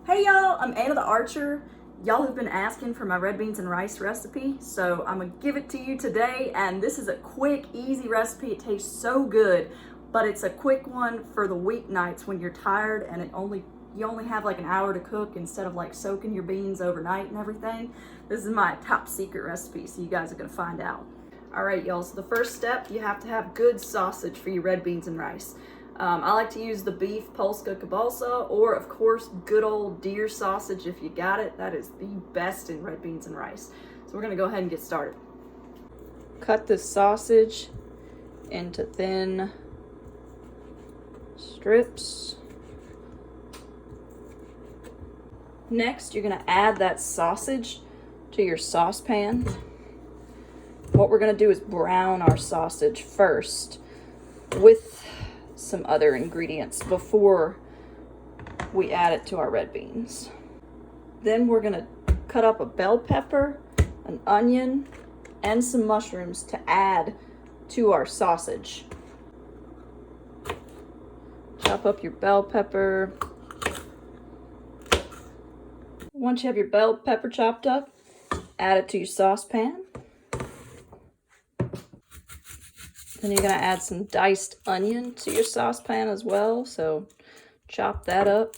Hey y'all, I'm Anna the Archer. Y'all have been asking for my red beans and rice recipe, so I'm gonna give it to you today. And this is a quick, easy recipe. It tastes so good, but it's a quick one for the weeknights when you're tired and you only have like an hour to cook instead of like soaking your beans overnight and everything. This is my top secret recipe, so you guys are gonna find out. All right, y'all, so the first step, you have to have good sausage for your red beans and rice. I like to use the beef Polska kielbasa, or of course, good old deer sausage if you got it. That is the best in red beans and rice. So we're gonna go ahead and get started. Cut this sausage into thin strips. Next, you're gonna add that sausage to your saucepan. What we're gonna do is brown our sausage first with some other ingredients before we add it to our red beans. Then we're gonna cut up a bell pepper, an onion, and some mushrooms to add to our sausage. Chop up your bell pepper. Once you have your bell pepper chopped up, add it to your saucepan. Then you're gonna add some diced onion to your saucepan as well, so chop that up.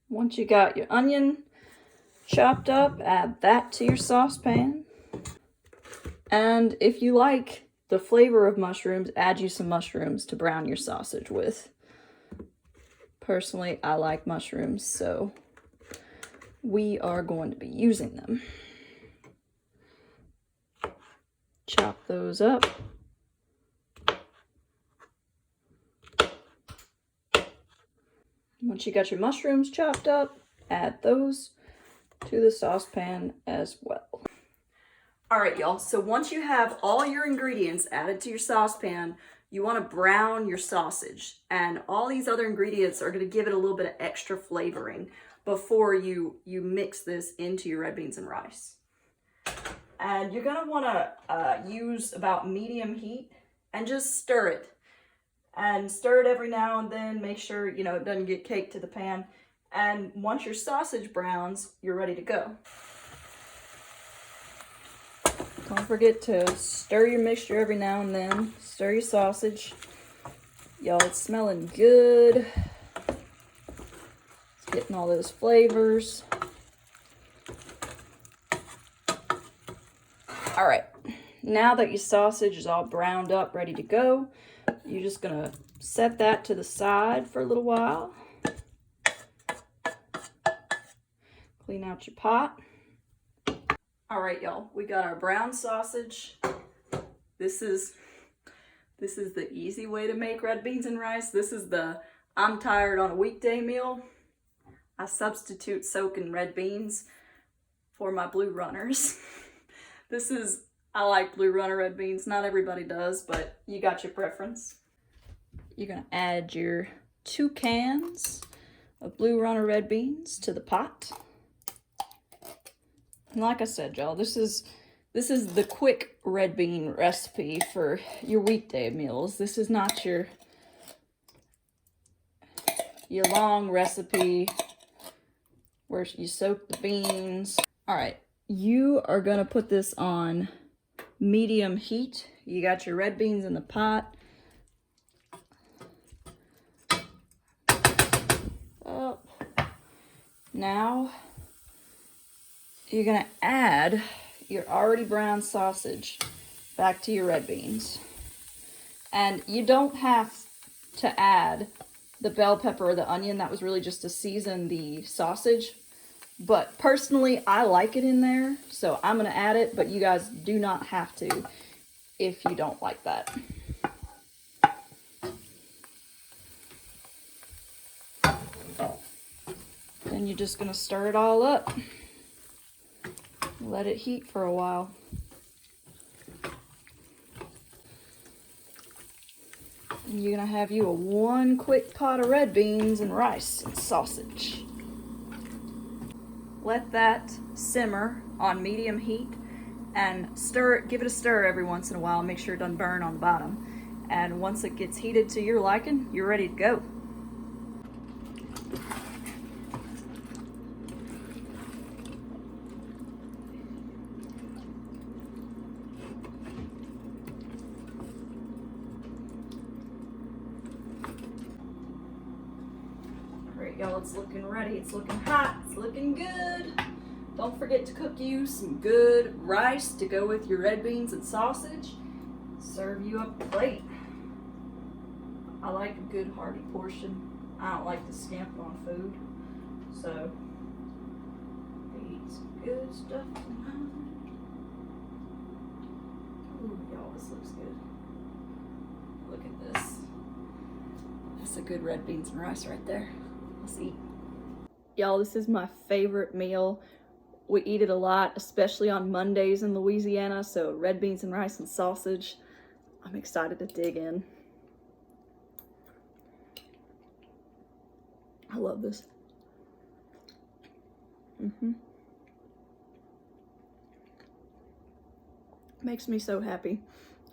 Once you got your onion chopped up, add that to your saucepan. And if you like the flavor of mushrooms, add you some mushrooms to brown your sausage with. Personally, I like mushrooms, so we are going to be using them. Chop those up. Once you got your mushrooms chopped up, add those to the saucepan as well. All right, y'all, so once you have all your ingredients added to your saucepan, you want to brown your sausage, and all these other ingredients are going to give it a little bit of extra flavoring before you mix this into your red beans and rice. And you're gonna wanna use about medium heat and just stir it. And stir it every now and then, make sure, it doesn't get caked to the pan. And once your sausage browns, you're ready to go. Don't forget to stir your mixture every now and then. Stir your sausage. Y'all, it's smelling good. It's getting all those flavors. All right, now that your sausage is all browned up, ready to go, you're just gonna set that to the side for a little while. Clean out your pot. All right, y'all, we got our brown sausage. This is the easy way to make red beans and rice. This is the I'm tired on a weekday meal. I substitute soaking red beans for my blue runners. I like Blue Runner red beans. Not everybody does, but you got your preference. You're gonna add your 2 cans of Blue Runner red beans to the pot. And like I said, y'all, this is the quick red bean recipe for your weekday meals. This is not your long recipe where you soak the beans. All right. You are gonna put this on medium heat. You got your red beans in the pot. Up. Now, you're gonna add your already browned sausage back to your red beans. And you don't have to add the bell pepper or the onion. That was really just to season the sausage. But personally, I like it in there, so I'm gonna add it, but you guys do not have to if you don't like that. Then you're just gonna stir it all up. Let it heat for a while. And you're gonna have you a 1 quick pot of red beans and rice and sausage. Let that simmer on medium heat and stir it, give it a stir every once in a while, make sure it doesn't burn on the bottom. And once it gets heated to your liking, you're ready to go. Alright, y'all, it's looking ready. It's looking hot. It's looking good. Don't forget to cook you some good rice to go with your red beans and sausage. Serve you up a plate. I like a good hearty portion. I don't like to scamp on food. So, eat some good stuff tonight. Ooh, y'all, this looks good. Look at this. That's a good red beans and rice right there. Let's eat. Y'all, this is my favorite meal. We eat it a lot, especially on Mondays in Louisiana, so red beans and rice and sausage. I'm excited to dig in. I love this. Makes me so happy.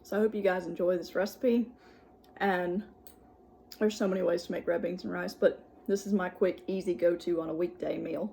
So I hope you guys enjoy this recipe. And there's so many ways to make red beans and rice, but this is my quick, easy go-to on a weekday meal.